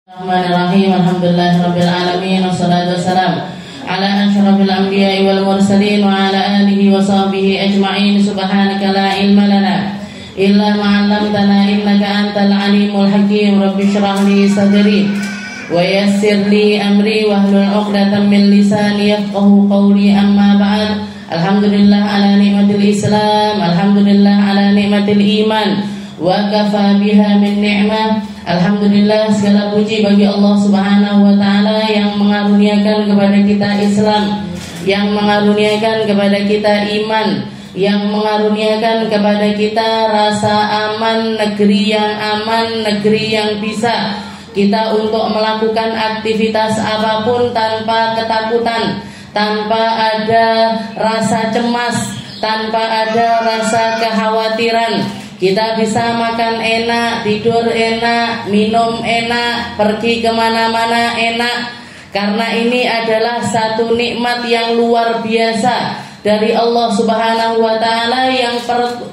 Bismillahirrahmanirrahim. Alhamdulillahirabbil alamin wassalatu wassalamu ala asyrafil anbiya'i wal mursalin wa ala alihi wa sahbihi ajma'in. Subhanaka la ilma lana illa ma 'allamtana innaka antal alimul hakim. Rabbi shrah li sadri wa yassir li amri wahlul 'uqdatam min lisani yafqahu qawli. Amma ba'd. Alhamdulillah ala nikmatil Islam, alhamdulillah ala nikmatil iman, wa kafa biha min ni'mah. Alhamdulillah, segala puji bagi Allah Subhanahu wa taala yang mengaruniakan kepada kita Islam, yang mengaruniakan kepada kita iman, yang mengaruniakan kepada kita rasa aman, negeri yang aman, negeri yang bisa kita untuk melakukan aktivitas apapun tanpa ketakutan, tanpa ada rasa cemas, tanpa ada rasa kekhawatiran. Kita bisa makan enak, tidur enak, minum enak, pergi kemana-mana enak. Karena ini adalah satu nikmat yang luar biasa dari Allah Subhanahu wa ta'ala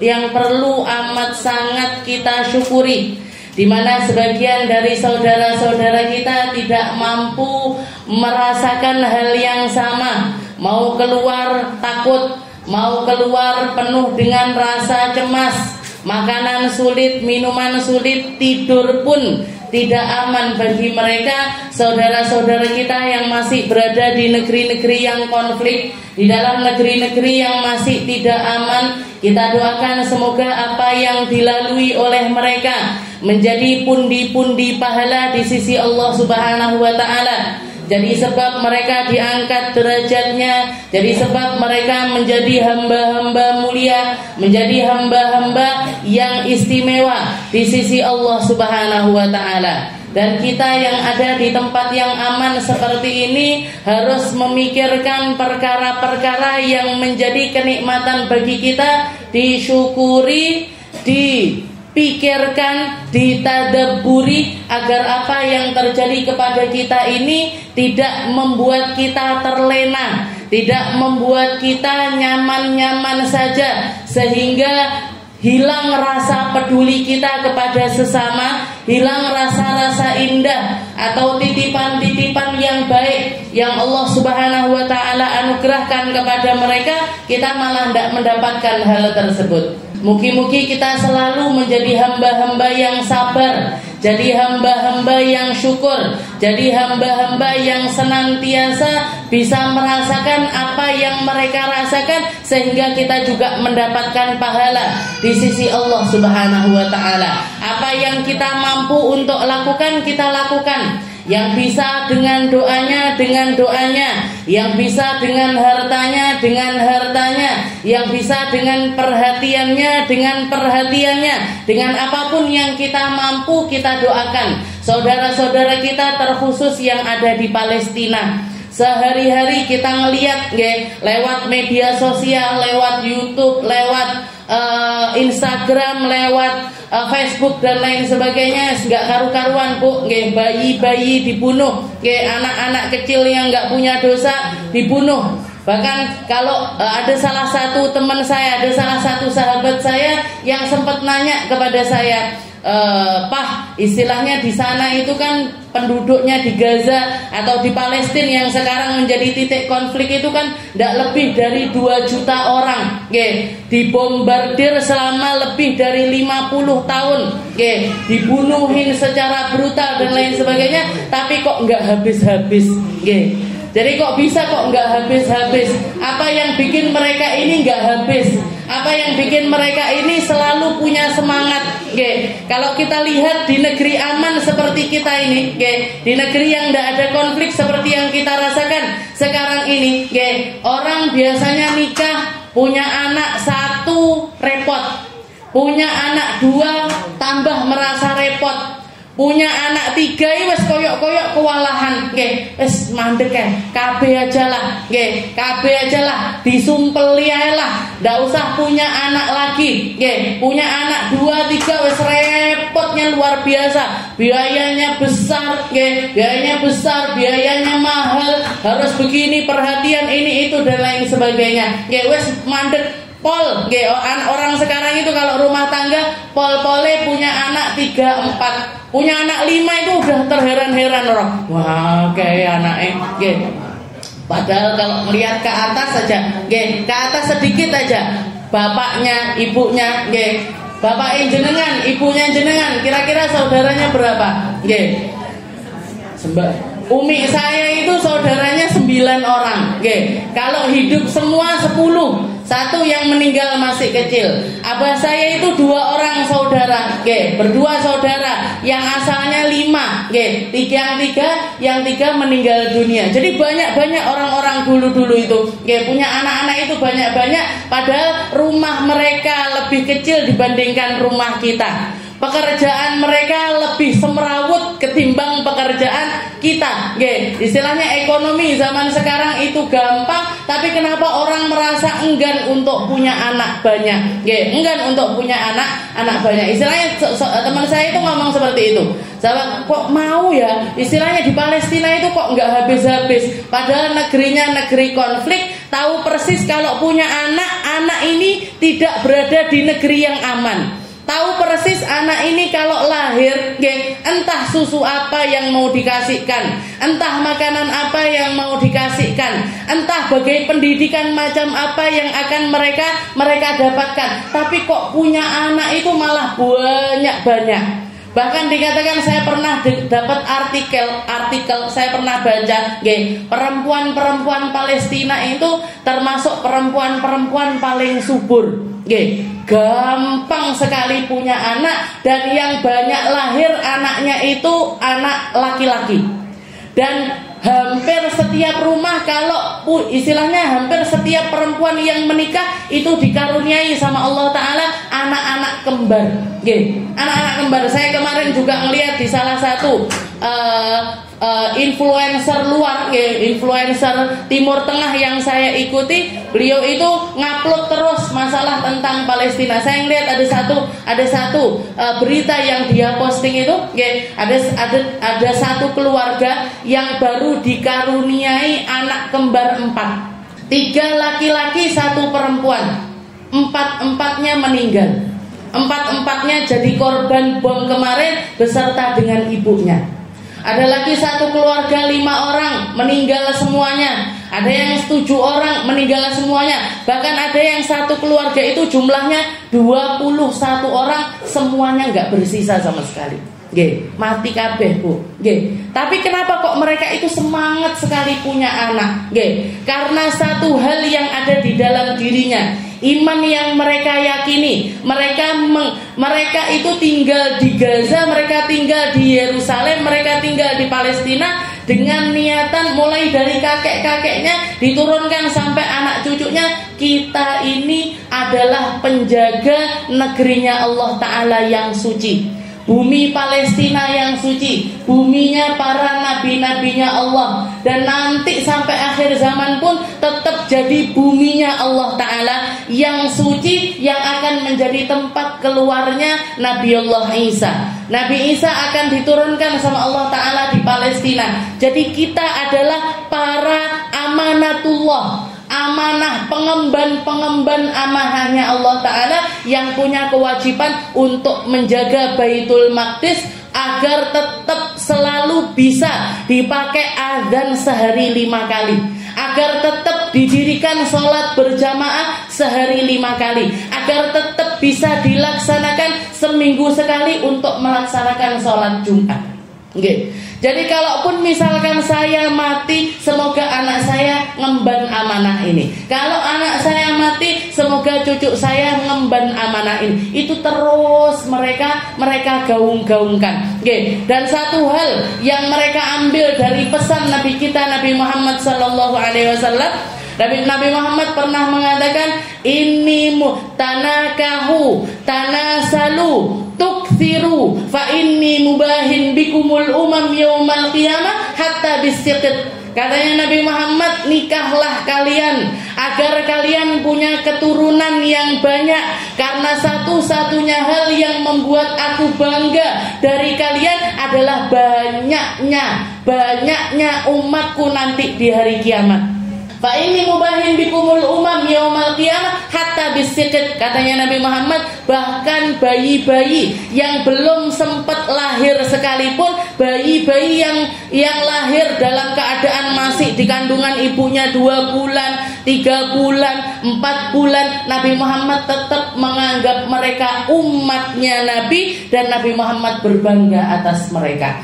yang perlu amat sangat kita syukuri. Di mana sebagian dari saudara-saudara kita tidak mampu merasakan hal yang sama. Mau keluar takut, mau keluar penuh dengan rasa cemas, makanan sulit, minuman sulit, tidur pun tidak aman bagi mereka. Saudara-saudara kita yang masih berada di negeri-negeri yang konflik, di dalam negeri-negeri yang masih tidak aman, kita doakan semoga apa yang dilalui oleh mereka menjadi pundi-pundi pahala di sisi Allah Subhanahu wa ta'ala. Jadi sebab mereka diangkat derajatnya, jadi sebab mereka menjadi hamba-hamba mulia, menjadi hamba-hamba yang istimewa di sisi Allah Subhanahu wa ta'ala. Dan kita yang ada di tempat yang aman seperti ini harus memikirkan perkara-perkara yang menjadi kenikmatan bagi kita, disyukuri, dipikirkan, ditadabburi, agar apa yang terjadi kepada kita ini tidak membuat kita terlena, tidak membuat kita nyaman-nyaman saja, sehingga hilang rasa peduli kita kepada sesama, hilang rasa-rasa indah atau titipan-titipan yang baik yang Allah Subhanahu wa ta'ala anugerahkan kepada mereka, kita malah tidak mendapatkan hal tersebut. Mugi-mugi kita selalu menjadi hamba-hamba yang sabar, jadi hamba-hamba yang syukur, jadi hamba-hamba yang senantiasa bisa merasakan apa yang mereka rasakan, sehingga kita juga mendapatkan pahala di sisi Allah Subhanahu wa ta'ala. Apa yang kita mampu untuk lakukan, kita lakukan. Yang bisa dengan doanya, yang bisa dengan hartanya, yang bisa dengan perhatiannya, dengan apapun yang kita mampu kita doakan. Saudara-saudara kita terkhusus yang ada di Palestina, sehari-hari kita ngelihat lewat media sosial, lewat YouTube, lewat Instagram, lewat Facebook dan lain sebagainya, nggak karu-karuan bu, bayi-bayi dibunuh, anak-anak kecil yang nggak punya dosa dibunuh. Bahkan kalau ada salah satu teman saya, ada salah satu sahabat saya yang sempat nanya kepada saya, Pak, istilahnya di sana itu kan penduduknya di Gaza atau di Palestina yang sekarang menjadi titik konflik itu kan tidak lebih dari 2 juta orang, dibombardir selama lebih dari 50 tahun, dibunuhin secara brutal dan lain sebagainya, tapi kok nggak habis-habis, Jadi kok bisa kok nggak habis-habis? Apa yang bikin mereka ini nggak habis? Apa yang bikin mereka ini selalu punya semangat? Kalau kita lihat di negeri aman seperti kita ini, di negeri yang tidak ada konflik seperti yang kita rasakan sekarang ini, orang biasanya nikah, punya anak 1 repot, punya anak 2 tambah merasa repot, punya anak 3 wes koyok-koyok kewalahan, wes mandek kabeh aja lah, disumpeli aja lah, ndak usah punya anak lagi, punya anak 2, 3 wes repotnya luar biasa, biayanya besar, biayanya mahal, harus begini, perhatian ini itu dan lain sebagainya, wes mandek Pol, orang sekarang itu kalau rumah tangga pol-pole punya anak 3, 4, punya anak 5 itu udah terheran-heran orang. Wah, kayak anaknya, padahal kalau melihat ke atas saja, ke atas sedikit aja, bapaknya, ibunya, bapak jenengan, ibunya jenengan, kira-kira saudaranya berapa? Umi saya itu saudaranya 9 orang. Kalau hidup semua 10. Satu yang meninggal masih kecil. Abah saya itu 2 orang saudara. Berdua saudara. Yang asalnya 5. Yang 3 meninggal dunia. Jadi banyak-banyak orang-orang dulu-dulu itu punya anak-anak itu banyak-banyak. Padahal rumah mereka lebih kecil dibandingkan rumah kita. Pekerjaan mereka lebih semrawut ketimbang pekerjaan kita. Istilahnya ekonomi zaman sekarang itu gampang, tapi kenapa orang merasa enggan untuk punya anak banyak? Enggan untuk punya anak banyak. Istilahnya teman saya itu ngomong seperti itu. Sahabat, kok mau ya? Istilahnya di Palestina itu kok nggak habis-habis. Padahal negerinya negeri konflik. Tahu persis kalau punya anak ini tidak berada di negeri yang aman. Tahu persis anak ini kalau lahir, entah susu apa yang mau dikasihkan, entah makanan apa yang mau dikasihkan, entah bagai pendidikan macam apa yang akan mereka dapatkan. Tapi kok punya anak itu malah banyak. Bahkan dikatakan saya pernah dapat artikel saya pernah baca, perempuan Palestina itu termasuk perempuan paling subur. Gampang sekali punya anak, dan yang banyak lahir anaknya itu anak laki-laki. Dan hampir setiap rumah, kalau istilahnya hampir setiap perempuan yang menikah itu dikaruniai sama Allah Ta'ala anak-anak kembar. Anak-anak kembar. Saya kemarin juga melihat di salah satu influencer luar, influencer Timur Tengah yang saya ikuti, beliau itu ngupload terus masalah tentang Palestina. Saya ngelihat ada satu berita yang dia posting itu, ada satu keluarga yang baru dikaruniai anak kembar 4, 3 laki-laki 1 perempuan, 4-empatnya meninggal, 4-empatnya jadi korban bom kemarin beserta dengan ibunya. Ada lagi satu keluarga 5 orang meninggal semuanya. Ada yang 7 orang meninggal semuanya. Bahkan ada yang satu keluarga itu jumlahnya 21 orang, semuanya nggak bersisa sama sekali. Mati kabeh, Bu. Tapi kenapa kok mereka itu semangat sekali punya anak? Karena satu hal yang ada di dalam dirinya, iman yang mereka yakini. Mereka itu tinggal di Gaza, mereka tinggal di Yerusalem, mereka tinggal di Palestina dengan niatan mulai dari kakek-kakeknya diturunkan sampai anak cucunya, kita ini adalah penjaga negerinya Allah Ta'ala yang suci. Bumi Palestina yang suci, buminya para nabi-nabinya Allah, dan nanti sampai akhir zaman pun tetap jadi buminya Allah Ta'ala yang suci, yang akan menjadi tempat keluarnya Nabi Allah Isa. Nabi Isa akan diturunkan sama Allah Ta'ala di Palestina. Jadi kita adalah para amanatullah, amanah, pengemban amahannya Allah Ta'ala yang punya kewajiban untuk menjaga Baitul Maqdis agar tetap selalu bisa dipakai azan sehari 5 kali, agar tetap didirikan sholat berjamaah sehari 5 kali, agar tetap bisa dilaksanakan seminggu sekali untuk melaksanakan sholat Jumat. Jadi kalaupun misalkan saya mati, semoga anak saya ngemban amanah ini. Kalau anak saya mati, semoga cucu saya ngemban amanah ini. Itu terus mereka gaung-gaungkan. Dan satu hal yang mereka ambil dari pesan Nabi kita, Nabi Muhammad SAW, Nabi Muhammad pernah mengatakan, inni tanakahu tanasalu tukthiru fa inni mubahin bikumul umam yaumal qiyamah hatta bisiqit. Katanya Nabi Muhammad, nikahlah kalian agar kalian punya keturunan yang banyak, karena satu-satunya hal yang membuat aku bangga dari kalian adalah banyaknya umatku nanti di hari kiamat. Fa inni mubahin bikumul umam yaumal qiyamah hatta bisikit, katanya Nabi Muhammad, bahkan bayi-bayi yang belum sempat lahir sekalipun, bayi-bayi yang lahir dalam keadaan masih di kandungan ibunya 2 bulan, 3 bulan, 4 bulan, Nabi Muhammad tetap menganggap mereka umatnya Nabi, dan Nabi Muhammad berbangga atas mereka.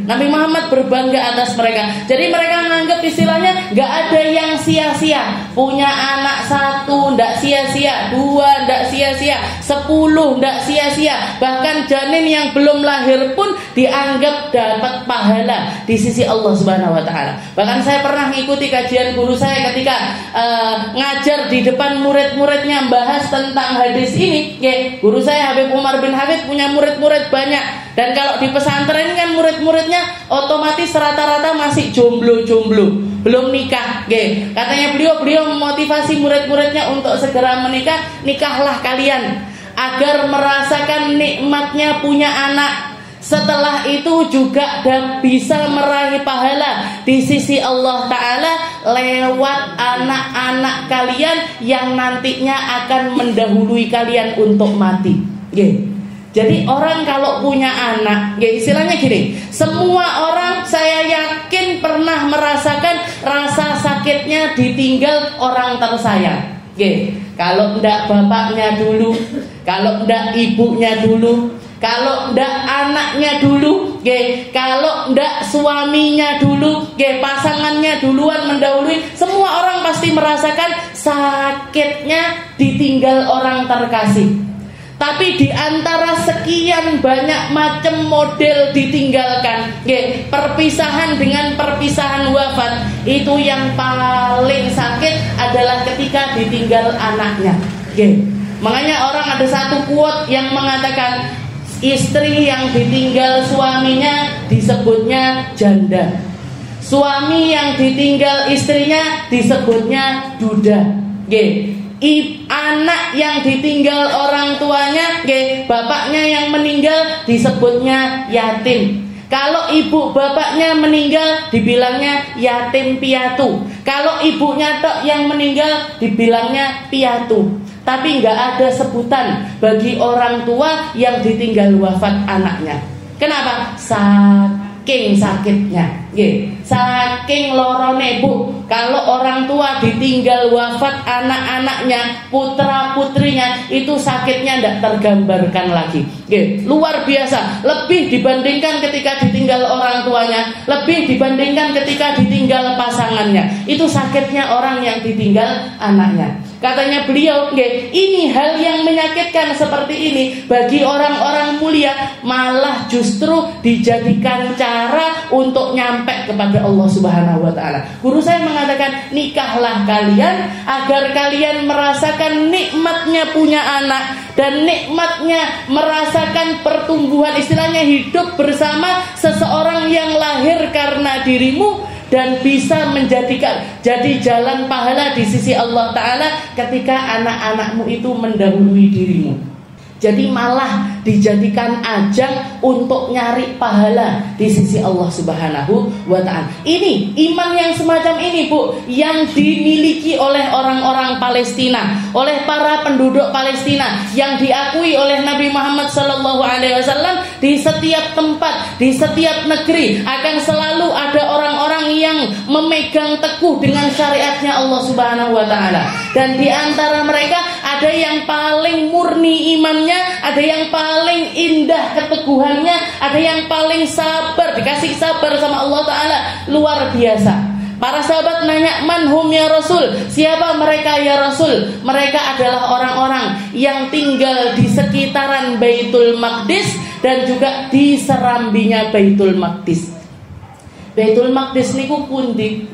Nabi Muhammad berbangga atas mereka. Jadi mereka menganggap istilahnya nggak ada yang sia-sia. Punya anak 1 nggak sia-sia, 2 nggak sia-sia, 10 nggak sia-sia. Bahkan janin yang belum lahir pun dianggap dapat pahala di sisi Allah Subhanahu Wa Taala. Bahkan saya pernah mengikuti kajian guru saya ketika ngajar di depan murid-muridnya bahas tentang hadis ini. Guru saya Habib Umar bin Habib punya murid-murid banyak. Dan kalau di pesantren kan murid-muridnya otomatis rata-rata masih jomblo-jomblo, belum nikah. Katanya beliau memotivasi murid-muridnya untuk segera menikah. Nikahlah kalian agar merasakan nikmatnya punya anak. Setelah itu juga dan bisa meraih pahala di sisi Allah Ta'ala lewat anak-anak kalian yang nantinya akan mendahului kalian untuk mati. Jadi orang kalau punya anak, istilahnya gini, semua orang saya yakin pernah merasakan rasa sakitnya ditinggal orang tersayang. Kalau ndak bapaknya dulu, kalau ndak ibunya dulu, kalau ndak anaknya dulu, kalau ndak suaminya dulu, pasangannya duluan mendahului, semua orang pasti merasakan sakitnya ditinggal orang terkasih. Tapi di antara sekian banyak macam model ditinggalkan, perpisahan dengan perpisahan wafat, itu yang paling sakit adalah ketika ditinggal anaknya. Makanya orang ada satu quote yang mengatakan istri yang ditinggal suaminya disebutnya janda, suami yang ditinggal istrinya disebutnya duda. Anak yang ditinggal orang tuanya, bapaknya yang meninggal disebutnya yatim. Kalau ibu bapaknya meninggal dibilangnya yatim piatu. Kalau ibunya tok yang meninggal dibilangnya piatu. Tapi nggak ada sebutan bagi orang tua yang ditinggal wafat anaknya. Kenapa? Saking sakitnya, saking lorone bu. Kalau orang tua ditinggal wafat anak-anaknya, putra-putrinya, itu sakitnya tidak tergambarkan lagi. Luar biasa. Lebih dibandingkan ketika ditinggal orang tuanya, lebih dibandingkan ketika ditinggal pasangannya. Itu sakitnya orang yang ditinggal anaknya. Katanya beliau, ini hal yang menyakitkan seperti ini bagi orang-orang mulia, malah justru dijadikan cara untuk nyampe kepada Allah Subhanahu Wa Taala. Guru saya mengatakan, nikahlah kalian agar kalian merasakan nikmatnya punya anak dan nikmatnya merasakan pertumbuhan, istilahnya hidup bersama seseorang yang lahir karena dirimu, dan bisa menjadikan jadi jalan pahala di sisi Allah Ta'ala ketika anak-anakmu itu mendahului dirimu. Jadi malah dijadikan ajang untuk nyari pahala di sisi Allah Subhanahu wa Ta'ala. Ini iman yang semacam ini bu, yang dimiliki oleh orang-orang Palestina, oleh para penduduk Palestina, yang diakui oleh Nabi Muhammad SAW. Di setiap tempat, di setiap negeri akan selalu ada orang-orang yang memegang teguh dengan syariatnya Allah Subhanahu wa Ta'ala. Dan di antara mereka ada yang paling murni imannya, ada yang paling indah keteguhannya, ada yang paling sabar, dikasih sabar sama Allah Ta'ala, luar biasa. Para sahabat nanya, manhum ya Rasul, siapa mereka ya Rasul? Mereka adalah orang-orang yang tinggal di sekitaran Baitul Maqdis dan juga di serambinya Baitul Maqdis. Baitul Maqdis niku pundi?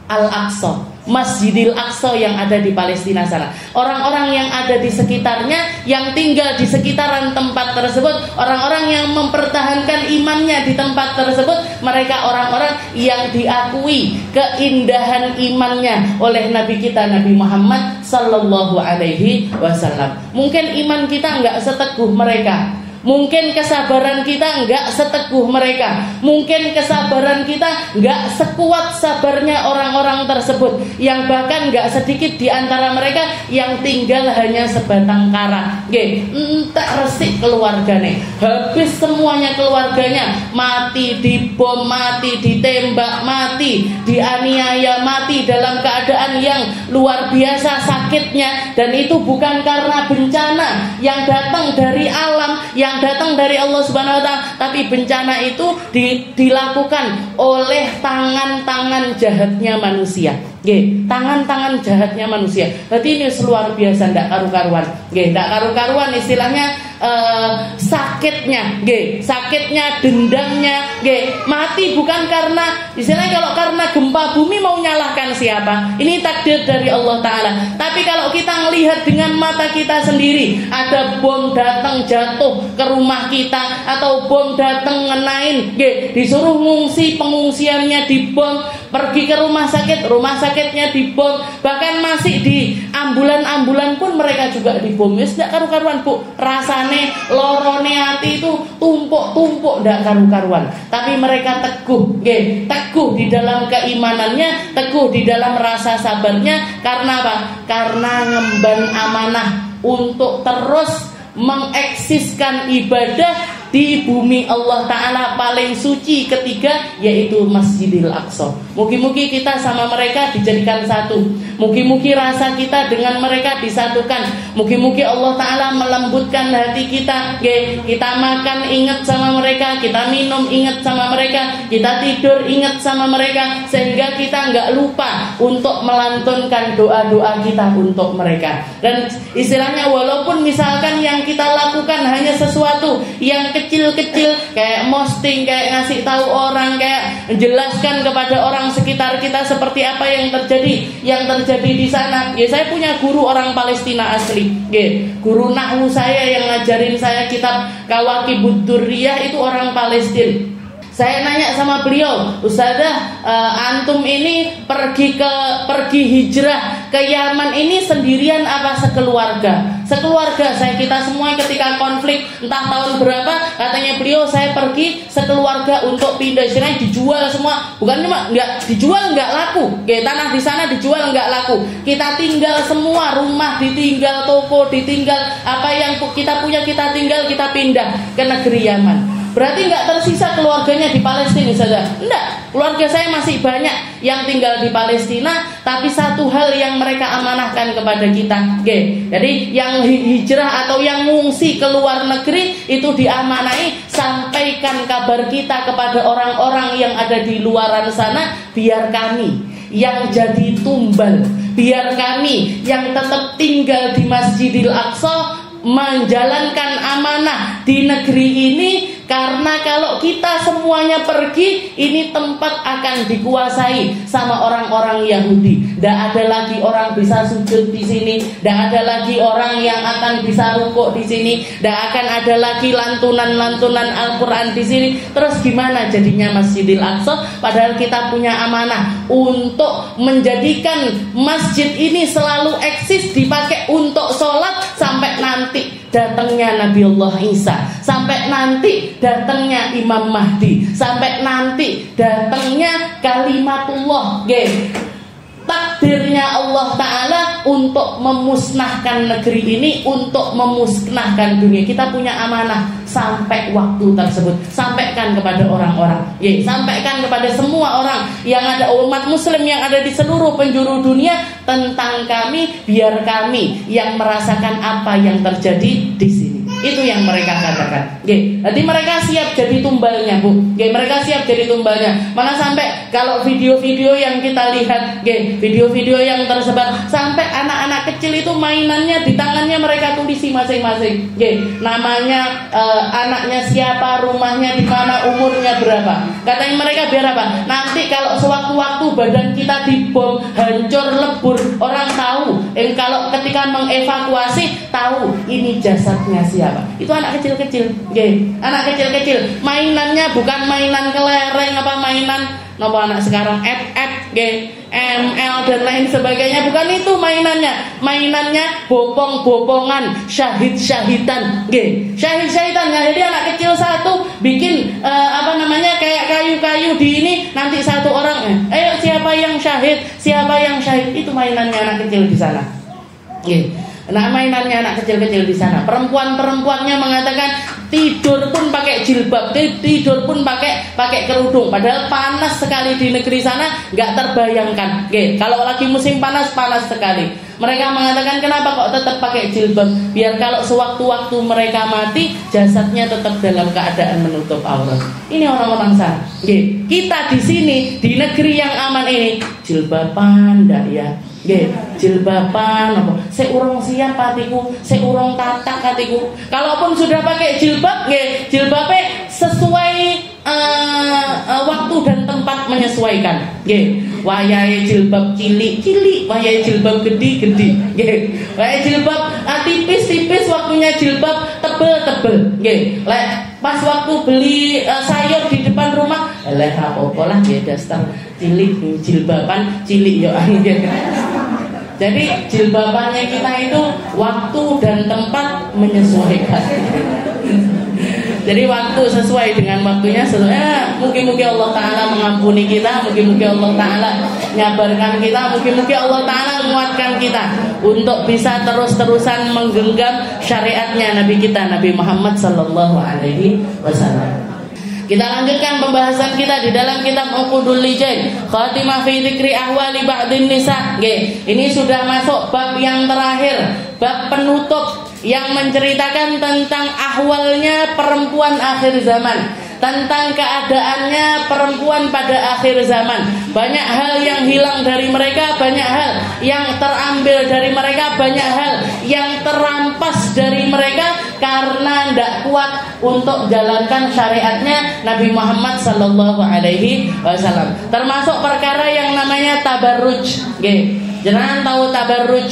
Al-Aqsa, Masjidil Aqsa yang ada di Palestina sana. Orang-orang yang ada di sekitarnya, yang tinggal di sekitaran tempat tersebut, orang-orang yang mempertahankan imannya di tempat tersebut, mereka orang-orang yang diakui keindahan imannya oleh Nabi kita Nabi Muhammad Sallallahu Alaihi Wasallam. Mungkin iman kita nggak seteguh mereka, Mungkin kesabaran kita nggak seteguh mereka. Mungkin kesabaran kita nggak sekuat sabarnya orang-orang tersebut. Yang bahkan nggak sedikit di antara mereka yang tinggal hanya sebatang kara. Entek resik keluarganya. Habis semuanya keluarganya. Mati dibom, mati ditembak, mati dianiaya, mati dalam keadaan yang luar biasa sakitnya. Dan itu bukan karena bencana yang datang dari alam, yang datang dari Allah Subhanahu wa Ta'ala, tapi bencana itu dilakukan oleh tangan-tangan jahatnya manusia. Tangan-tangan jahatnya manusia. Berarti ini luar biasa, ndak karu-karuan. Ndak karu-karuan istilahnya, sakitnya, sakitnya, dendamnya, mati bukan karena istilahnya kalau karena gempa bumi mau nyalahkan siapa? Ini takdir dari Allah Ta'ala. Tapi kalau kita melihat dengan mata kita sendiri, ada bom datang jatuh ke rumah kita, atau bom datang ngenain, disuruh ngungsi, pengungsiannya dibom, pergi ke rumah sakitnya dibom, bahkan masih di ambulan pun mereka juga dibom. Tidak karu-karuan bu, rasane lorone hati itu tumpuk ndak karu-karuan. Tapi mereka teguh, teguh di dalam keimanannya, teguh di dalam rasa sabarnya. Karena apa? Karena ngemban amanah untuk terus mengeksiskan ibadah di bumi Allah Ta'ala paling suci ketiga, yaitu Masjidil Aqsa. Mugi-mugi kita sama mereka dijadikan satu. Mugi-mugi rasa kita dengan mereka disatukan. Mugi-mugi Allah Ta'ala melembutkan hati kita. Kita makan ingat sama mereka, kita minum ingat sama mereka, kita tidur ingat sama mereka, sehingga kita nggak lupa untuk melantunkan doa-doa kita untuk mereka. Dan istilahnya walaupun misalkan yang kita lakukan hanya sesuatu yang kecil-kecil, kayak posting, kayak ngasih tahu orang, kayak menjelaskan kepada orang sekitar kita seperti apa yang terjadi di sana. Saya punya guru orang Palestina asli. Guru nahwu saya yang ngajarin saya kitab Kawakibud Durriyah itu orang Palestina. Saya nanya sama beliau, Ustazah, antum ini pergi hijrah ke Yaman ini sendirian apa sekeluarga? Sekeluarga. Kita semua ketika konflik entah tahun berapa, katanya beliau, saya pergi sekeluarga untuk pindah. Istilahnya dijual semua, bukan cuma nggak dijual, nggak laku. Tanah di sana dijual nggak laku. Kita tinggal semua, rumah ditinggal, toko ditinggal, apa yang kita punya kita tinggal, kita pindah ke negeri Yaman. Berarti nggak tersisa keluarganya di Palestina saja. Enggak, keluarga saya masih banyak yang tinggal di Palestina. Tapi satu hal yang mereka amanahkan kepada kita, jadi yang hijrah atau yang ngungsi ke luar negeri itu diamanai, sampaikan kabar kita kepada orang-orang yang ada di luaran sana, biar kami yang jadi tumbal, biar kami yang tetap tinggal di Masjidil Aqsa menjalankan amanah di negeri ini. Karena kalau kita semuanya pergi, ini tempat akan dikuasai sama orang-orang Yahudi. Tidak ada lagi orang bisa sujud di sini, tidak ada lagi orang yang akan bisa rukuk di sini, tidak akan ada lagi lantunan-lantunan Al-Quran di sini. Terus gimana jadinya Masjidil Aqsa? Padahal kita punya amanah untuk menjadikan masjid ini selalu eksis, dipakai untuk sholat sampai nanti datangnya Nabiullah Isa, sampai nanti datangnya Imam Mahdi, sampai nanti datangnya kalimatullah. Takdirnya Allah Ta'ala untuk memusnahkan negeri ini, untuk memusnahkan dunia. Kita punya amanah sampai waktu tersebut. Sampaikan kepada orang-orang, sampaikan kepada semua orang yang ada, umat muslim yang ada di seluruh penjuru dunia, tentang kami, biar kami yang merasakan apa yang terjadi di sini. Itu yang mereka katakan. Jadi mereka siap jadi tumbalnya, Bu. Mereka siap jadi tumbalnya. Mana sampai kalau video-video yang kita lihat, video-video yang tersebar, sampai anak-anak kecil itu mainannya di tangannya mereka tulisi masing-masing. Namanya, anaknya siapa, rumahnya di mana, umurnya berapa. Katanya mereka biar apa? Nanti kalau sewaktu-waktu badan kita dibom, hancur lebur, orang tahu. Kalau ketika mengevakuasi, tahu ini jasadnya siapa. Itu anak kecil-kecil, anak kecil-kecil. Mainannya bukan mainan kelereng apa mainan nopo anak sekarang, ML dan lain sebagainya. Bukan itu mainannya. Mainannya bopong-bopongan, syahid-syahidan, syahid-syahidan. Nah, jadi anak kecil satu bikin kayak kayu-kayu di ini, nanti satu orang, ayo siapa yang syahid, siapa yang syahid. Itu mainannya anak kecil di sana. Nah, mainannya anak kecil-kecil di sana. Perempuan-perempuannya mengatakan tidur pun pakai jilbab, tidur pun pakai kerudung. Padahal panas sekali di negeri sana, nggak terbayangkan. Kalau lagi musim panas sekali. Mereka mengatakan kenapa kok tetap pakai jilbab? Biar kalau sewaktu-waktu mereka mati, jasadnya tetap dalam keadaan menutup aurat. Ini orang-orang sana. Kita di sini di negeri yang aman ini jilbaban ndak ya? Jilbaban apa? Seurung siap hatiku, seurung tatak hatiku. Kalaupun sudah pakai jilbab, jilbabnya sesuai waktu dan tempat menyesuaikan. Wayahe jilbab cilik-cilik, wayahe jilbab gede-gede. Wayahe jilbab tipis-tipis, waktunya jilbab tebel-tebel. Pas waktu beli sayur di depan rumah, apa-apa lah dasar cilik, jilbaban cilik ya. Jadi jilbabannya kita itu waktu dan tempat menyesuaikan. Jadi waktu sesuai dengan waktunya sesuai. Mungkin-mungkin Allah Ta'ala mengampuni kita, mungkin-mungkin Allah Ta'ala nyabarkan kita, mungkin-mungkin Allah Ta'ala menguatkan kita untuk bisa terus-terusan menggenggam syariatnya Nabi kita, Nabi Muhammad Sallallahu Alaihi Wasallam. Kita lanjutkan pembahasan kita di dalam kitab Uqudul Lijain, Khatimah fi dzikri ahwali ba'dhin nisa. Ini sudah masuk bab yang terakhir, bab penutup yang menceritakan tentang ahwalnya perempuan akhir zaman, tentang keadaannya perempuan pada akhir zaman. Banyak hal yang hilang dari mereka, banyak hal yang terambil dari mereka, banyak hal yang terampas dari mereka karena tidak kuat untuk jalankan syariatnya Nabi Muhammad Sallallahu Alaihi Wasallam. Termasuk perkara yang namanya tabarruj. Jangan tahu tabarruj.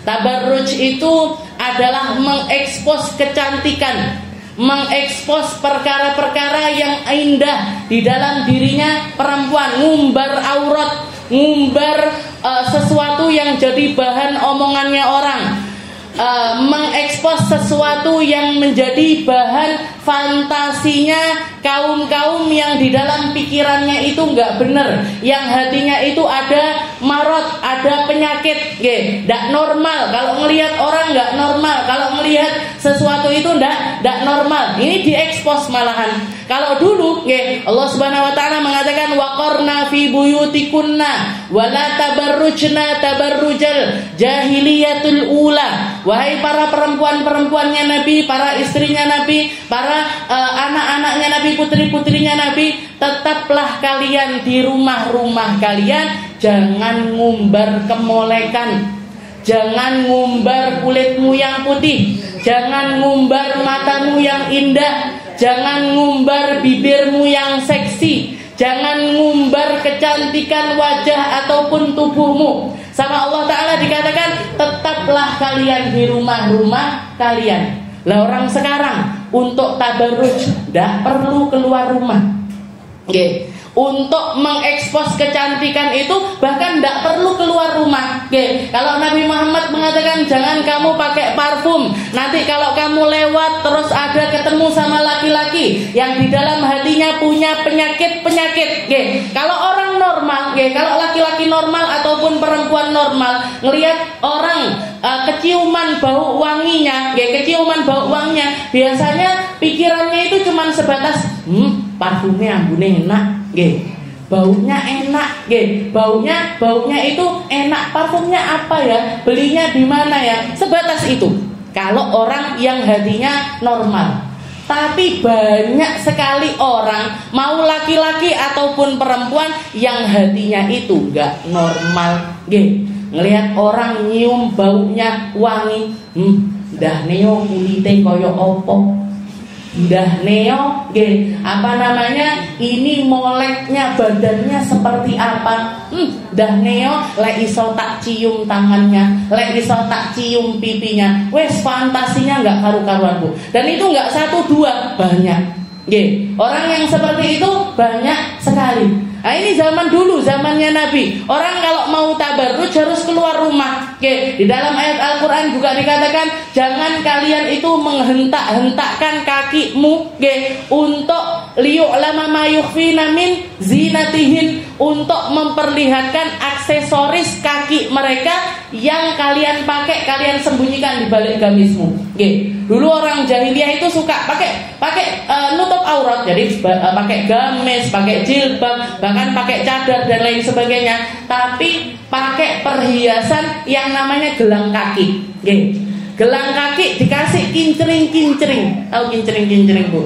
Tabarruj itu adalah mengekspos kecantikan, mengekspos perkara-perkara yang indah di dalam dirinya perempuan, ngumbar aurat, ngumbar sesuatu yang jadi bahan omongannya orang, mengekspos sesuatu yang menjadi bahan fantasinya kaum-kaum yang di dalam pikirannya itu nggak benar, yang hatinya itu ada marot, ada penyakit, nggak normal. Kalau melihat orang nggak normal, kalau melihat sesuatu itu nggak normal. Ini diekspos malahan. Kalau dulu, Allah Subhanahu Wa Taala mengatakan waqarna fi buyutikunna wala tabarrujna tabarrujal jahiliyatul ula. Wahai para perempuan-perempuannya Nabi, para istrinya Nabi, para anak-anaknya Nabi, putri-putrinya Nabi, tetaplah kalian di rumah-rumah kalian, jangan ngumbar kemolekan, jangan ngumbar kulitmu yang putih, jangan ngumbar matamu yang indah, jangan ngumbar bibirmu yang seksi, jangan ngumbar kecantikan wajah ataupun tubuhmu. Sama Allah Ta'ala dikatakan tetaplah kalian di rumah-rumah kalian. Lah orang sekarang untuk tabarruj tidak perlu keluar rumah. Untuk mengekspos kecantikan itu bahkan tidak perlu keluar rumah. Kalau Nabi Muhammad mengatakan jangan kamu pakai parfum, nanti kalau kamu lewat terus ada ketemu sama laki-laki yang di dalam hatinya punya penyakit-penyakit. Kalau orang normal, kalau laki-laki normal ataupun perempuan normal ngelihat orang keciuman bau wanginya, biasanya pikirannya itu cuma sebatas parfumnya ambune enak, baunya enak, baunya itu enak, parfumnya apa ya, belinya di mana ya, sebatas itu. Kalau orang yang hatinya normal. Tapi banyak sekali orang, mau laki-laki ataupun perempuan, yang hatinya itu nggak normal. Ngelihat orang nyium baunya wangi, dah neo kulite koyo opo, dah neo, ini moleknya badannya seperti apa, dah neo, lek iso tak cium tangannya, lek iso tak cium pipinya, wes fantasinya nggak karu-karuan Bu. Dan itu nggak satu dua, banyak. Orang yang seperti itu banyak sekali. Nah, ini zaman dulu, zamannya Nabi. Orang kalau mau tabarruj harus keluar rumah. Oke, di dalam ayat Al-Qur'an juga dikatakan, jangan kalian itu menghentak-hentakkan kakimu, oke, untuk liyu'lama ma yukhfina min zinatihin, untuk memperlihatkan aksesoris kaki mereka yang kalian pakai, kalian sembunyikan di balik gamismu. Oke, dulu orang jahiliyah itu suka pakai nutup aurat, jadi pakai gamis, pakai jilbab, bahkan pakai cadar dan lain sebagainya, tapi pakai perhiasan yang namanya gelang kaki. Oke, gelang kaki dikasih kincring-kincring. Tahu kincring-kincring, Bu?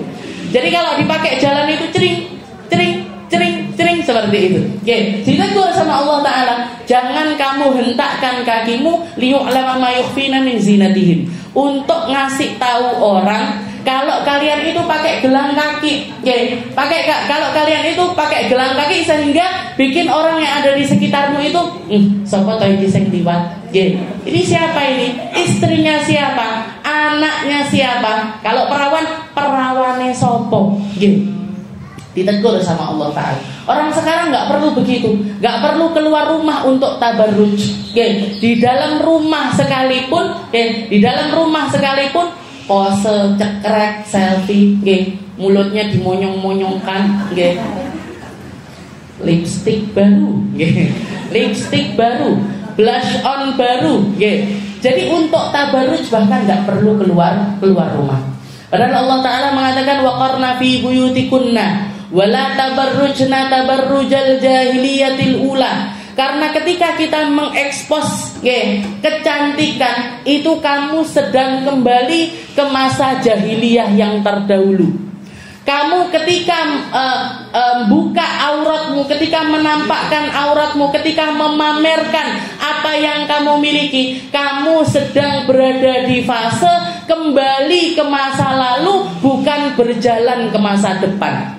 Jadi kalau dipakai jalan itu cering seperti itu. Oke, ditegur sama Allah Ta'ala, jangan kamu hentakkan kakimu liyu'lama ma yukhfina min zinatihim, untuk ngasih tahu orang kalau kalian itu pakai gelang kaki. Oke, kalau kalian itu pakai gelang kaki sehingga bikin orang yang ada di sekitarmu itu sapa to iki sing liwat. Oke, ini siapa ini? Istrinya siapa? Anaknya siapa? Kalau perawane sopo? Oke, ditegur sama Allah Ta'ala. Orang sekarang nggak perlu begitu, nggak perlu keluar rumah untuk tabarruj. Di dalam rumah sekalipun, pose cekrek, selfie, mulutnya dimonyong-monyongkan, lipstick baru, blush on baru, Jadi untuk tabarruj bahkan nggak perlu keluar rumah. Padahal Allah Ta'ala mengatakan waqarna fi buyutikunna wala tabarrujna tabarrujal jahiliyatil ula. Karena ketika kita mengekspos kecantikan, itu kamu sedang kembali ke masa jahiliyah yang terdahulu. Kamu ketika buka auratmu, ketika menampakkan auratmu, ketika memamerkan apa yang kamu miliki, kamu sedang berada di fase kembali ke masa lalu, bukan berjalan ke masa depan.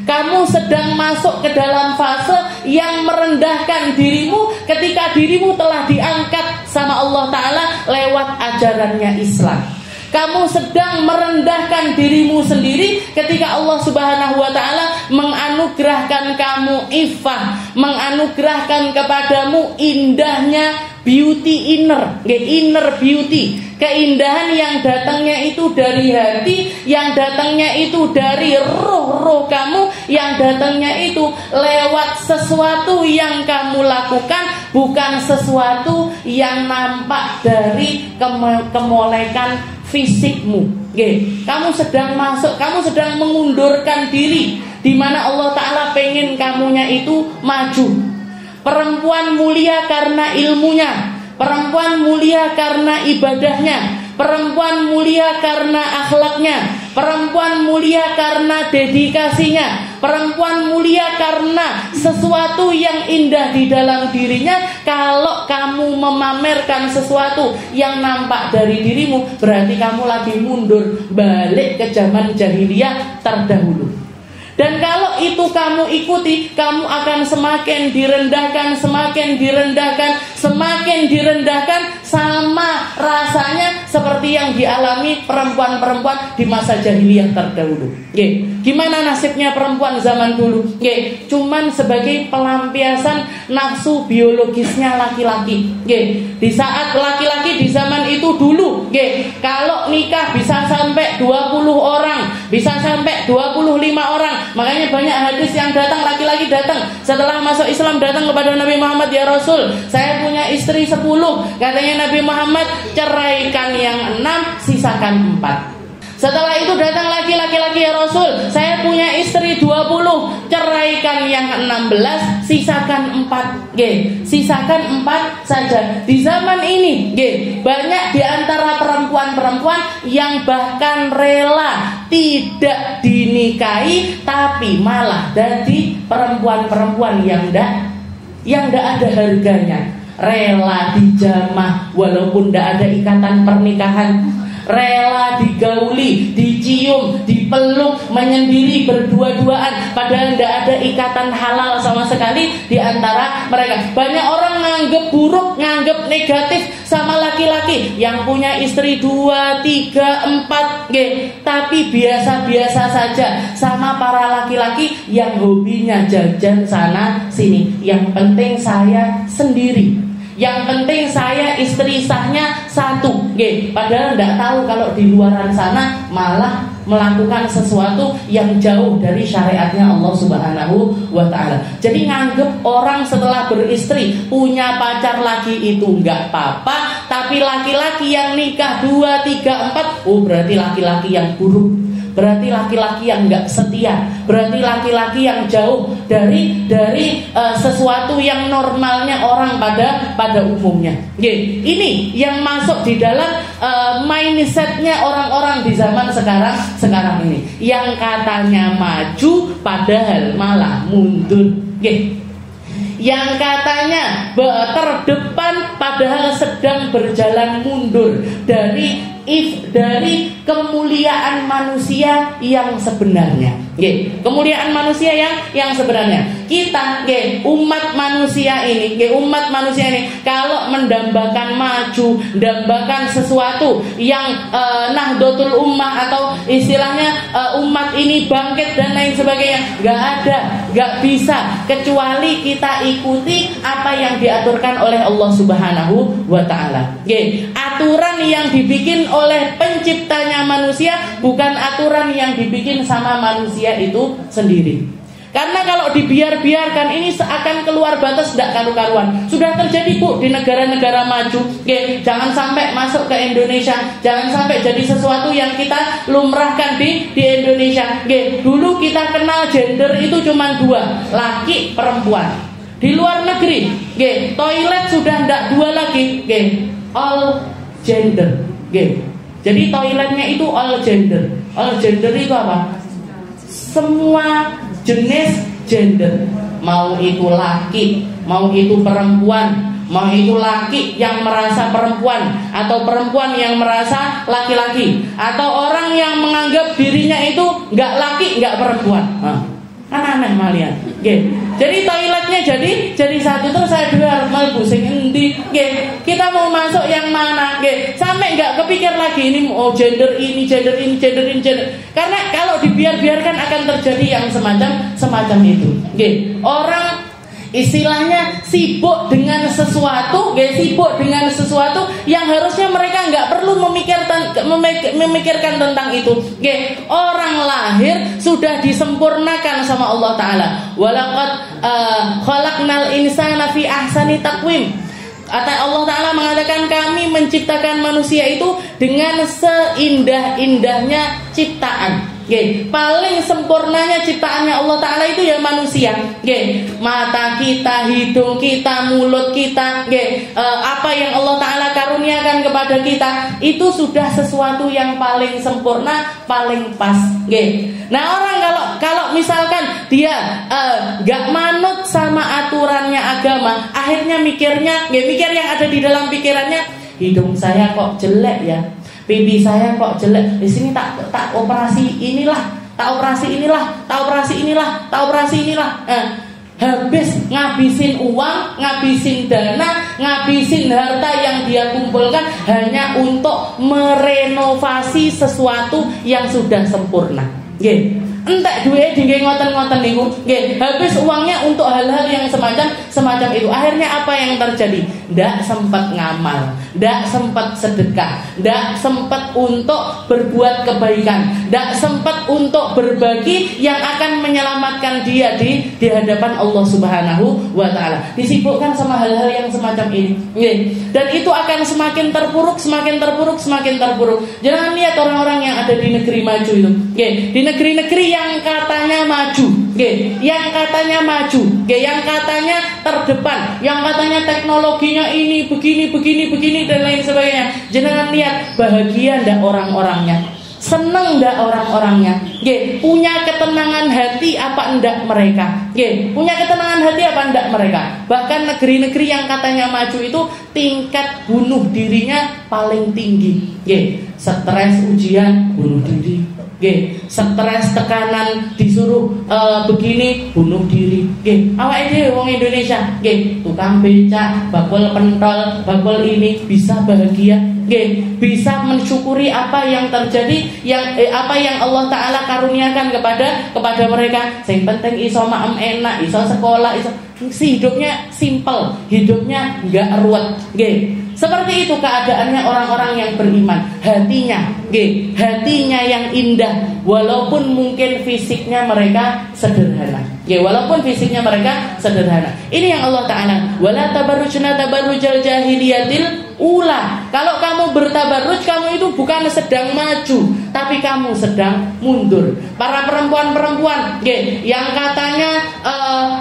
Kamu sedang masuk ke dalam fase yang merendahkan dirimu ketika dirimu telah diangkat sama Allah Ta'ala lewat ajarannya Islam. Kamu sedang merendahkan dirimu sendiri ketika Allah Subhanahu wa Ta'ala menganugerahkan kamu iffah, menganugerahkan kepadamu indahnya beauty inner beauty, keindahan yang datangnya itu dari hati, yang datangnya itu dari roh kamu, yang datangnya itu lewat sesuatu yang kamu lakukan, bukan sesuatu yang nampak dari kemolekan fisikmu. Kamu sedang masuk, kamu sedang mengundurkan diri, di mana Allah Ta'ala pengen kamunya itu maju. Perempuan mulia karena ilmunya, perempuan mulia karena ibadahnya, perempuan mulia karena akhlaknya, perempuan mulia karena dedikasinya, perempuan mulia karena sesuatu yang indah di dalam dirinya. Kalau kamu memamerkan sesuatu yang nampak dari dirimu, berarti kamu lagi mundur balik ke zaman jahiliyah terdahulu. Dan kalau itu kamu ikuti, kamu akan semakin direndahkan, sama rasanya seperti yang dialami perempuan-perempuan di masa jahiliyah terdahulu. Gimana nasibnya perempuan zaman dulu? Cuman sebagai pelampiasan nafsu biologisnya laki-laki. Di saat laki-laki di zaman itu dulu, kalau nikah bisa sampai 20 orang, bisa sampai 25 orang. Makanya banyak hadis yang datang, laki-laki datang setelah masuk Islam, datang kepada Nabi Muhammad, ya Rasul, saya punya istri 10. Katanya Nabi Muhammad, ceraikan yang 6, sisakan 4. Setelah itu datang laki-laki, ya Rasul, saya punya istri 20, ceraikan yang 16, sisakan 4. Sisakan 4 saja. Di zaman ini, banyak di antara perempuan-perempuan yang bahkan rela tidak dinikahi, tapi malah jadi perempuan-perempuan yang ndak ada harganya. Rela dijamah walaupun ndak ada ikatan pernikahan, rela digauli, dicium, dipeluk, menyendiri, berdua-duaan, padahal tidak ada ikatan halal sama sekali di antara mereka. Banyak orang nganggep buruk, nganggep negatif sama laki-laki yang punya istri 2, 3, 4, tapi biasa-biasa saja sama para laki-laki yang hobinya jajan sana sini. Yang penting saya sendiri, yang penting saya istri sahnya satu, padahal tidak tahu kalau di luaran sana malah melakukan sesuatu yang jauh dari syariatnya Allah Subhanahu wa ta'ala. Jadi nganggep orang setelah beristri punya pacar lagi itu nggak apa-apa, tapi laki-laki yang nikah 2, 3, 4, berarti laki-laki yang buruk, berarti laki-laki yang nggak setia, berarti laki-laki yang jauh dari sesuatu yang normalnya orang pada umumnya. Ini yang masuk di dalam mindsetnya orang-orang di zaman sekarang ini, yang katanya maju padahal malah mundur, yang katanya terdepan padahal sedang berjalan mundur dari kemuliaan manusia yang sebenarnya. Kemuliaan manusia yang sebenarnya. Kita umat manusia ini kalau mendambakan maju, mendambakan sesuatu yang nahdlatul ummah atau istilahnya umat ini bangkit dan lain sebagainya, nggak bisa kecuali kita ikuti apa yang diaturkan oleh Allah Subhanahu wa ta'ala. Aturan yang dibikin oleh penciptanya manusia bukan aturan yang dibikin sama manusia itu sendiri. Karena kalau dibiarkan ini seakan keluar batas, tidak karu-karuan. Sudah terjadi Bu di negara-negara maju. Jangan sampai masuk ke Indonesia, jangan sampai jadi sesuatu yang kita lumrahkan di Indonesia. Dulu kita kenal gender itu cuma 2, laki perempuan. Di luar negeri, toilet sudah tidak 2 lagi, all gender. Jadi toiletnya itu all gender. All gender itu apa? Semua jenis gender. Mau itu laki, mau itu perempuan, mau itu laki yang merasa perempuan, atau perempuan yang merasa laki-laki, atau orang yang menganggap dirinya itu nggak laki, nggak perempuan. Kan aneh malian. Jadi toiletnya jadi satu, terus saya harus mlebu sing endi? Kita mau masuk yang mana? Sampai nggak kepikir lagi ini gender ini. Karena kalau dibiarkan akan terjadi yang semacam itu. Orang istilahnya sibuk dengan sesuatu, yang harusnya mereka nggak perlu memikirkan tentang itu. Orang lahir sudah disempurnakan sama Allah Ta'ala. Walaqad khalaqnal insana fi ahsani taqwim. Allah Ta'ala mengatakan kami menciptakan manusia itu dengan seindah-indahnya ciptaan. Paling sempurnanya ciptaannya Allah Ta'ala itu ya manusia. Mata kita, hidung kita, mulut kita, apa yang Allah Ta'ala karuniakan kepada kita, itu sudah sesuatu yang paling sempurna, paling pas. Nah orang kalau misalkan dia gak manut sama aturannya agama, akhirnya mikir yang ada di dalam pikirannya, hidung saya kok jelek ya, pipi saya kok jelek, di sini tak operasi inilah. Habis ngabisin uang, ngabisin dana, ngabisin harta yang dia kumpulkan hanya untuk merenovasi sesuatu yang sudah sempurna. Entek duwe dingge ngoten-ngoten niku. Habis uangnya untuk hal-hal yang semacam itu. Akhirnya apa yang terjadi? Ndak sempat ngamal, ndak sempat sedekah, ndak sempat untuk berbuat kebaikan, ndak sempat untuk berbagi yang akan menyelamatkan dia di hadapan Allah Subhanahu wa ta'ala. Disibukkan sama hal-hal yang semacam ini. Dan itu akan semakin terpuruk. Jangan lihat orang-orang yang ada di negeri maju itu. Di negeri-negeri yang katanya maju, yang katanya terdepan, yang katanya teknologinya ini begini dan lain sebagainya. Jangan lihat bahagia ndak orang-orangnya, seneng ndak orang-orangnya, punya ketenangan hati apa ndak mereka, punya ketenangan hati apa ndak mereka. Bahkan negeri-negeri yang katanya maju itu tingkat bunuh dirinya paling tinggi. Nggih, stres ujian bunuh diri. Nggih, stres tekanan disuruh begini bunuh diri. Nggih, awake dhewe wong Indonesia, nggih, tukang becak, bakul pentol, bakul ini bisa bahagia. Nggih, bisa mensyukuri apa yang terjadi, apa yang Allah Ta'ala karuniakan kepada mereka. Yang penting iso maem enak, iso sekolah, iso hidupnya simple, hidupnya enggak ruwet. Nggih, seperti itu keadaannya orang-orang yang beriman. Hatinya, nggih, hatinya yang indah, walaupun mungkin fisiknya mereka sederhana. Nggih, walaupun fisiknya mereka sederhana. Ini yang Allah Ta'ala, wala tabarrujna tabarrujal jahiliyatil ula. Kalau kamu bertabarruj, kamu itu bukan sedang maju, tapi kamu sedang mundur. Para perempuan-perempuan, yang katanya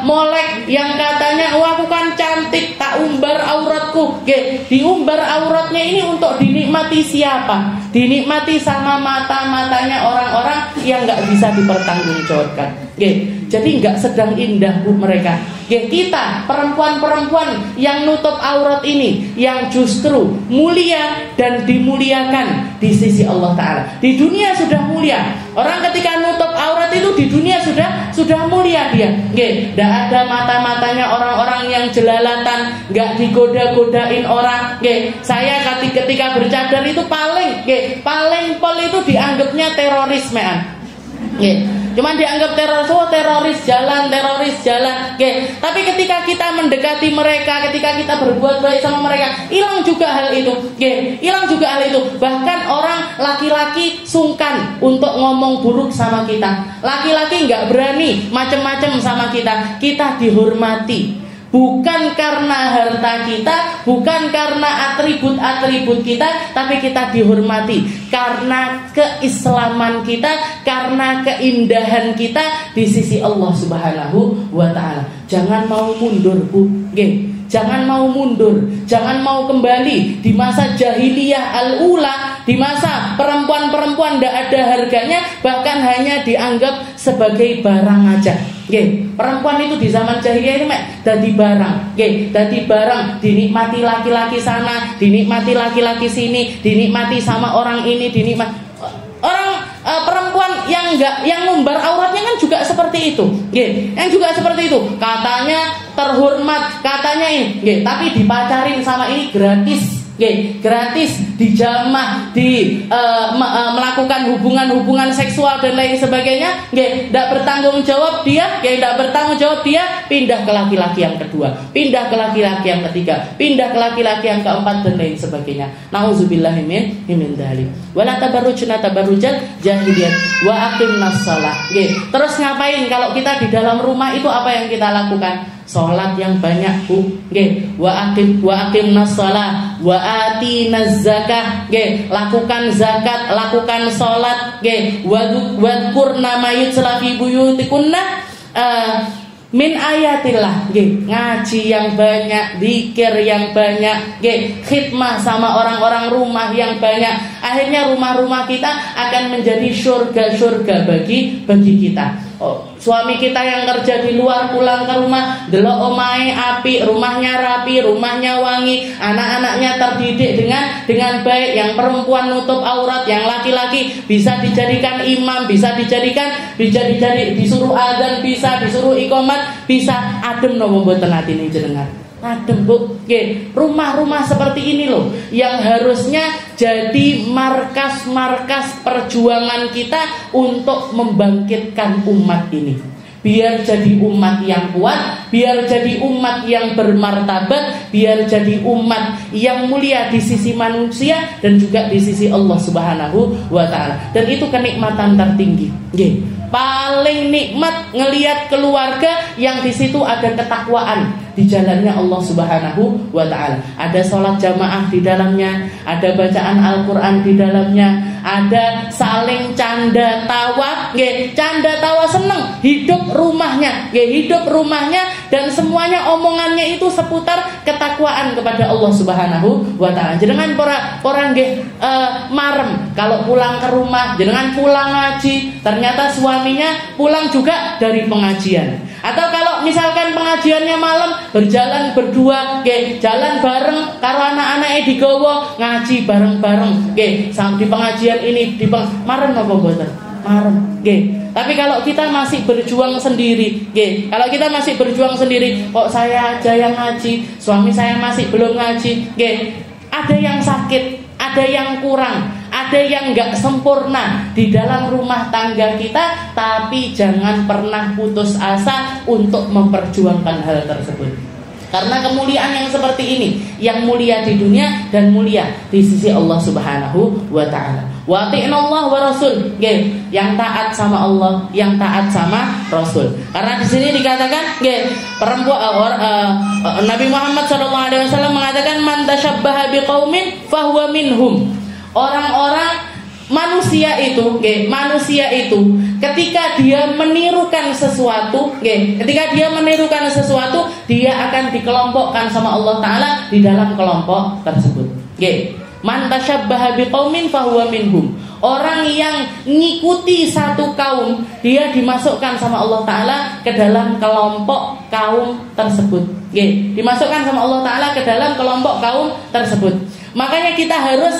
molek, yang katanya wah aku kan cantik, tak umbar auratku. Diumbar auratnya ini untuk dinikmati siapa? Dinikmati sama mata-matanya orang-orang yang nggak bisa dipertanggungjawabkan. Jadi nggak sedang indah bu mereka. Kita perempuan-perempuan yang nutup aurat ini, yang justru mulia dan dimuliakan di sisi Allah Ta'ala. Di dunia sudah mulia. Orang ketika nutup aurat itu di dunia sudah mulia dia. Nggak ada mata-matanya orang-orang yang jelalatan, nggak digoda-godain orang. Saya ketika bercadar itu paling pol itu dianggapnya terorismean. Cuman dianggap teroris jalan. Tapi ketika kita mendekati mereka, ketika kita berbuat baik sama mereka, hilang juga hal itu. Bahkan orang laki-laki sungkan untuk ngomong buruk sama kita. Laki-laki nggak berani macem-macem sama kita. Kita dihormati. Bukan karena harta kita, bukan karena atribut-atribut kita, tapi kita dihormati karena keislaman kita, karena keindahan kita di sisi Allah Subhanahu wa Ta'ala. Jangan mau mundur, Bu. Jangan mau mundur, jangan mau kembali di masa jahiliyah al-ula, di masa perempuan-perempuan tidak ada harganya, bahkan hanya dianggap sebagai barang aja. Perempuan itu di zaman jahiliyah ini dadi barang, dinikmati laki-laki sana, dinikmati laki-laki sini, dinikmati sama orang ini, dinikmati orang perempuan yang ngumbar auratnya kan juga seperti itu. Yang juga seperti itu. Katanya terhormat, katanya ini, tapi dipacarin sama ini gratis. Gratis, dijamah, melakukan hubungan seksual dan lain sebagainya. Tidak bertanggung jawab dia, pindah ke laki-laki yang kedua, pindah ke laki-laki yang ketiga, pindah ke laki-laki yang keempat dan lain sebagainya. Nauzubillahi min dzalik. Wala tabarrujna tabarrujal jahiliyah wa aqimnas shalah. Terus ngapain kalau kita di dalam rumah itu apa yang kita lakukan? Salat yang banyak, Bu. Wa aqimnas shalah wa atinaz zakah. Lakukan zakat, lakukan salat. Wadkurna ma yutla fi buyutikunna min ayatillah. Ngaji yang banyak, zikir yang banyak, khidmah sama orang-orang rumah yang banyak. Akhirnya rumah-rumah kita akan menjadi surga-surga bagi kita. Suami kita yang kerja di luar pulang ke rumah, delok omahe api, rumahnya rapi, rumahnya wangi, anak-anaknya terdidik dengan baik. Yang perempuan nutup aurat, yang laki-laki bisa dijadikan imam, bisa disuruh adzan, bisa disuruh iqamat, bisa adem nopo mboten atine jenengan. Adem, Bu. Rumah-rumah seperti ini loh yang harusnya jadi markas-markas perjuangan kita untuk membangkitkan umat ini. Biar jadi umat yang kuat, biar jadi umat yang bermartabat, biar jadi umat yang mulia di sisi manusia dan juga di sisi Allah Subhanahu wa Ta'ala. Dan itu kenikmatan tertinggi. Paling nikmat ngelihat keluarga yang di situ ada ketakwaan di jalannya Allah Subhanahu wa Ta'ala. Ada sholat jamaah di dalamnya, ada bacaan Al-Quran di dalamnya, ada saling canda tawa, canda tawa seneng, hidup rumahnya, dan semuanya omongannya itu seputar ketakwaan kepada Allah Subhanahu wa Ta'ala. Jenengan orang marem kalau pulang ke rumah, jenengan pulang ngaji, ternyata suaminya pulang juga dari pengajian. Atau kalau misalkan pengajiannya malam, berjalan berdua, jalan bareng karo anak-anake digawa ngaji bareng-bareng, di pengajian ini marem apa mboten? Marem, Tapi kalau kita masih berjuang sendiri, kalau kita masih berjuang sendiri, kok saya aja yang ngaji, suami saya masih belum ngaji, ada yang sakit, ada yang kurang, ada yang nggak sempurna di dalam rumah tangga kita, tapi jangan pernah putus asa untuk memperjuangkan hal tersebut. Karena kemuliaan yang seperti ini, yang mulia di dunia dan mulia di sisi Allah Subhanahu wa taala. Wa ati'nallah wa rasul, yang taat sama Allah, yang taat sama Rasul. Karena di sini dikatakan, Nabi Muhammad SAW mengatakan, man tasyabbaha biqaumin fahuwa minhum. Orang-orang manusia itu ketika dia menirukan sesuatu, dia akan dikelompokkan sama Allah Ta'ala di dalam kelompok tersebut. Man tasyabbaha biqaumin fahuwa minhum. Orang yang ngikuti satu kaum, dia dimasukkan sama Allah Ta'ala ke dalam kelompok kaum tersebut. Dimasukkan sama Allah Ta'ala ke dalam kelompok kaum tersebut. Makanya kita harus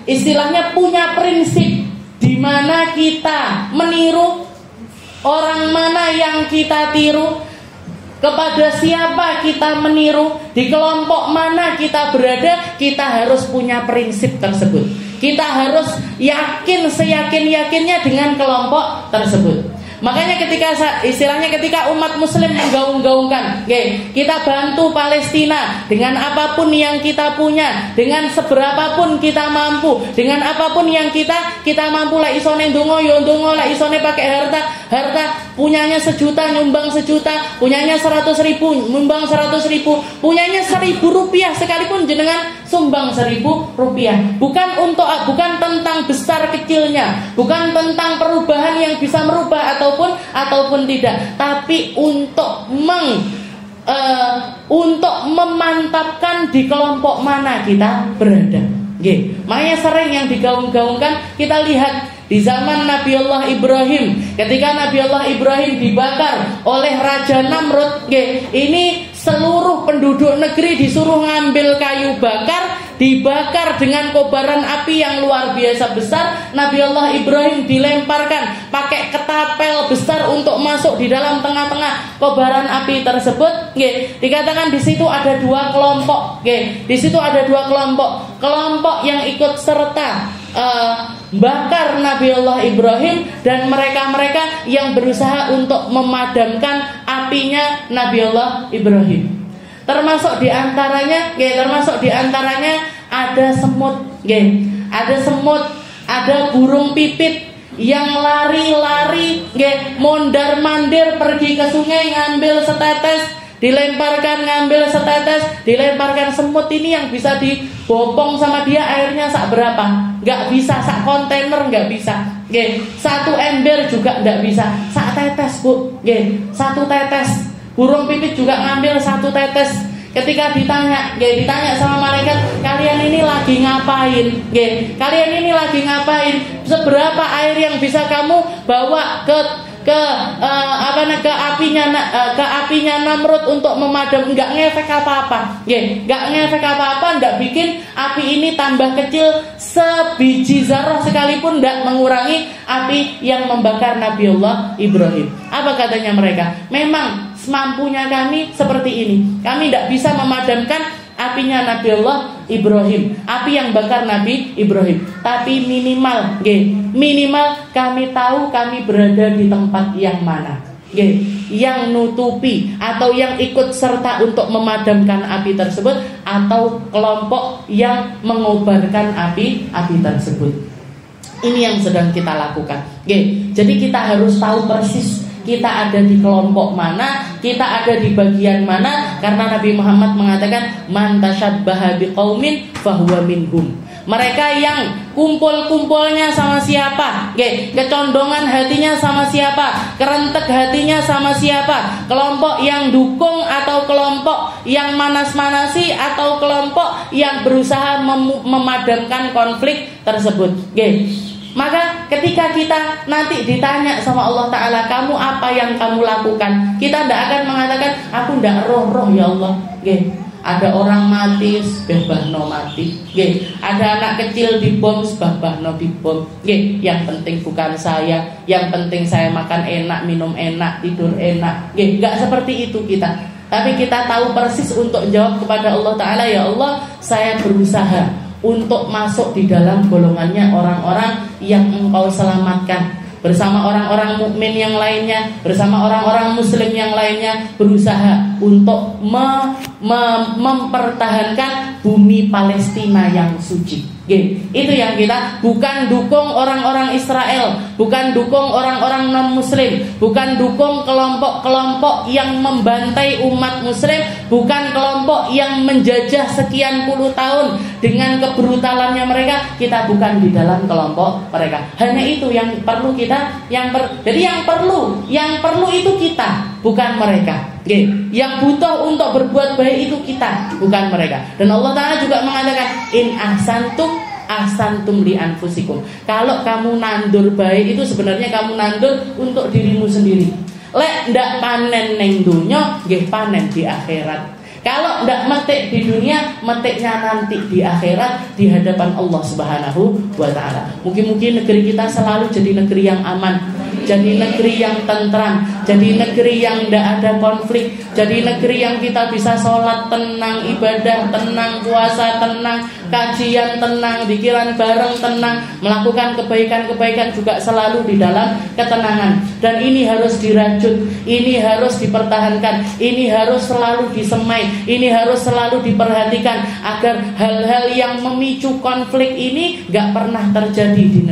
istilahnya punya prinsip di mana kita meniru, orang mana yang kita tiru, kepada siapa kita meniru, di kelompok mana kita berada, kita harus punya prinsip tersebut. Kita harus yakin seyakin-yakinnya dengan kelompok tersebut. Makanya ketika umat muslim menggaung-gaungkan, kita bantu Palestina dengan apapun yang kita punya, dengan seberapapun kita mampu, dengan apapun yang kita mampu. Lah isone ndonga ya ndonga, lah isone pakai harta, punyanya 1 juta nyumbang 1 juta, punyanya 100.000 nyumbang 100.000, punyanya 1.000 rupiah sekalipun jenengan sumbang 1.000 rupiah. Bukan tentang besar kecilnya, bukan tentang perubahan yang bisa merubah ataupun tidak, tapi untuk memantapkan di kelompok mana kita berada. Makanya sering yang digaung-gaungkan, kita lihat di zaman Nabi Allah Ibrahim, ketika Nabi Allah Ibrahim dibakar oleh Raja Namrud, ini seluruh penduduk negeri disuruh ngambil kayu bakar, dibakar dengan kobaran api yang luar biasa besar. Nabi Allah Ibrahim dilemparkan pakai ketapel besar untuk masuk di dalam tengah-tengah kobaran api tersebut. Dikatakan di situ ada 2 kelompok. Di situ ada 2 kelompok. Kelompok yang ikut serta bakar Nabi Allah Ibrahim, dan mereka-mereka yang berusaha untuk memadamkan apinya Nabi Allah Ibrahim. Termasuk diantaranya ada semut, ada burung pipit yang lari-lari, mondar-mandir pergi ke sungai ngambil setetes, dilemparkan semut ini yang bisa dibopong sama dia airnya sak berapa? Nggak bisa, sak kontainer nggak bisa. 1 ember juga nggak bisa. Sak tetes, Bu. 1 tetes. Burung pipit juga ngambil 1 tetes. Ketika ditanya sama malaikat, kalian ini lagi ngapain? Seberapa air yang bisa kamu bawa ke apinya Namrud untuk memadam? Enggak ngefek apa-apa. Enggak bikin api ini tambah kecil sebiji zarah sekalipun, enggak mengurangi api yang membakar Nabi Allah Ibrahim. Apa katanya mereka? Memang semampunya kami seperti ini. Kami tidak bisa memadamkan apinya Nabi Allah Ibrahim, api yang bakar Nabi Ibrahim. Tapi minimal kami tahu kami berada di tempat yang mana, yang nutupi atau yang ikut serta untuk memadamkan api tersebut, atau kelompok yang mengobarkan api tersebut. Ini yang sedang kita lakukan. Jadi kita harus tahu persis kita ada di kelompok mana, kita ada di bagian mana, karena Nabi Muhammad mengatakan man tasyabbaha biqaumin fahuwa minhum. Mereka yang kumpul-kumpulnya sama siapa, kecondongan hatinya sama siapa, kerentek hatinya sama siapa, kelompok yang dukung atau kelompok yang manas-manasi atau kelompok yang berusaha memadamkan konflik tersebut. Maka ketika kita nanti ditanya sama Allah Ta'ala, kamu apa yang kamu lakukan, kita tidak akan mengatakan, aku tidak roh ya Allah. Ada orang mati, sebahno mati. Ada anak kecil dibom, sebahno dibom. Yang penting bukan saya, yang penting saya makan enak, minum enak, tidur enak. Enggak seperti itu kita. Tapi kita tahu persis untuk jawab kepada Allah Ta'ala, ya Allah, saya berusaha untuk masuk di dalam golongannya orang-orang yang Engkau selamatkan, bersama orang-orang mukmin yang lainnya, bersama orang-orang muslim yang lainnya, berusaha untuk mempertahankan bumi Palestina yang suci. Itu yang kita, bukan dukung orang-orang Israel, bukan dukung orang-orang non-muslim, bukan dukung kelompok-kelompok yang membantai umat muslim, bukan kelompok yang menjajah sekian puluh tahun dengan kebrutalannya mereka. Kita bukan di dalam kelompok mereka. Hanya itu yang perlu kita, jadi yang perlu itu kita, bukan mereka. Yang butuh untuk berbuat baik itu kita, bukan mereka. Dan Allah Ta'ala juga mengatakan, in ahsantum li anfusikum. Kalau kamu nandur baik, itu sebenarnya kamu nandur untuk dirimu sendiri. Lek ndak panen ning dunya, nggih panen di akhirat. Kalau ndak metik di dunia, metiknya nanti di akhirat, di hadapan Allah Subhanahu wa Ta'ala. Mungkin negeri kita selalu jadi negeri yang aman, jadi negeri yang tentram, jadi negeri yang tidak ada konflik, jadi negeri yang kita bisa sholat tenang, ibadah tenang, puasa tenang, kajian tenang, pikiran bareng tenang, melakukan kebaikan-kebaikan juga selalu di dalam ketenangan. Dan ini harus dirajut, ini harus dipertahankan, ini harus selalu disemai, ini harus selalu diperhatikan agar hal-hal yang memicu konflik ini gak pernah terjadi di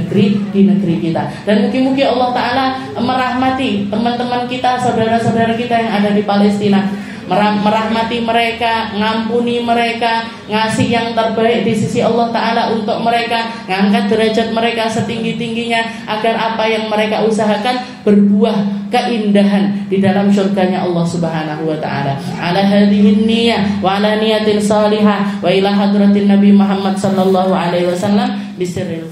negeri kita. Dan mungkin Allah Ta'ala merahmati teman-teman kita, saudara-saudara kita yang ada di Palestina, merahmati mereka, ngampuni mereka, ngasih yang terbaik di sisi Allah Ta'ala untuk mereka, ngangkat derajat mereka setinggi-tingginya, agar apa yang mereka usahakan berbuah keindahan di dalam surganya Allah Subhanahu wa Ta'ala. Ala hadhihi niyyah wa ala niyatin salihah wa ila hadratin Nabi Muhammad sallallahu alaihi wasallam bisirril